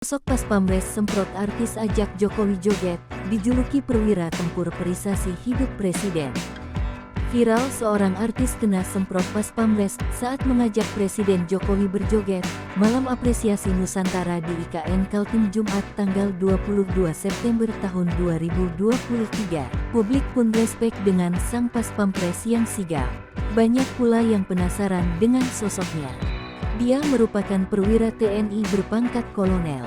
Sosok Pas Pamres semprot artis ajak Jokowi joget, dijuluki perwira tempur perisai hidup presiden. Viral seorang artis kena semprot Pas Pamres saat mengajak Presiden Jokowi berjoget, malam apresiasi Nusantara di IKN Kaltim Jumat tanggal 22 September tahun 2023. Publik pun respek dengan sang Pas Pamres yang sigap. Banyak pula yang penasaran dengan sosoknya. Dia merupakan perwira TNI berpangkat kolonel.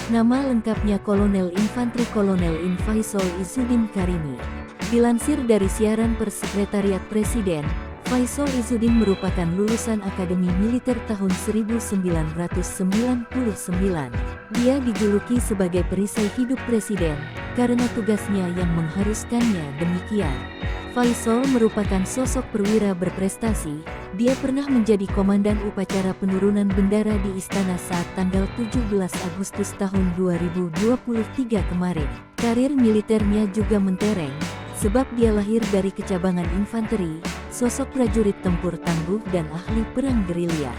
Nama lengkapnya Kolonel Infantri Kolonel In Faisal Izzuddin Karimi. Dilansir dari siaran pers Sekretariat Presiden, Faisal Izzuddin merupakan lulusan Akademi Militer tahun 1999. Dia dijuluki sebagai perisai hidup presiden, karena tugasnya yang mengharuskannya demikian. Faisal merupakan sosok perwira berprestasi. Dia pernah menjadi komandan upacara penurunan bendera di istana saat tanggal 17 Agustus tahun 2023 kemarin. Karir militernya juga mentereng, sebab dia lahir dari kecabangan infanteri, sosok prajurit tempur tangguh dan ahli perang gerilya.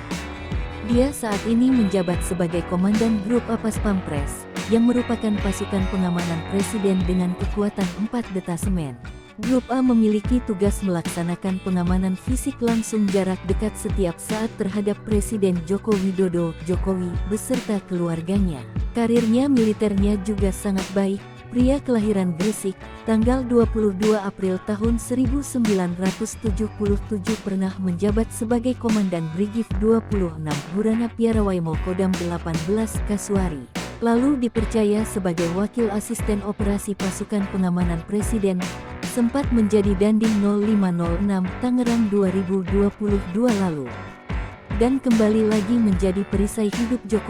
Dia saat ini menjabat sebagai Komandan Grup A Pas Pampres, yang merupakan pasukan pengamanan presiden dengan kekuatan 4 detasemen. Grup A memiliki tugas melaksanakan pengamanan fisik langsung jarak dekat setiap saat terhadap Presiden Joko Widodo, Jokowi, beserta keluarganya. Karirnya militernya juga sangat baik. Pria kelahiran Gresik, tanggal 22 April tahun 1977 pernah menjabat sebagai Komandan Brigif 26 Burana Piarawaimo Kodam 18 Kasuari. Lalu dipercaya sebagai Wakil Asisten Operasi Pasukan Pengamanan Presiden, sempat menjadi Dandim 0506 Tangerang 2022 lalu. Dan kembali lagi menjadi perisai hidup Jokowi.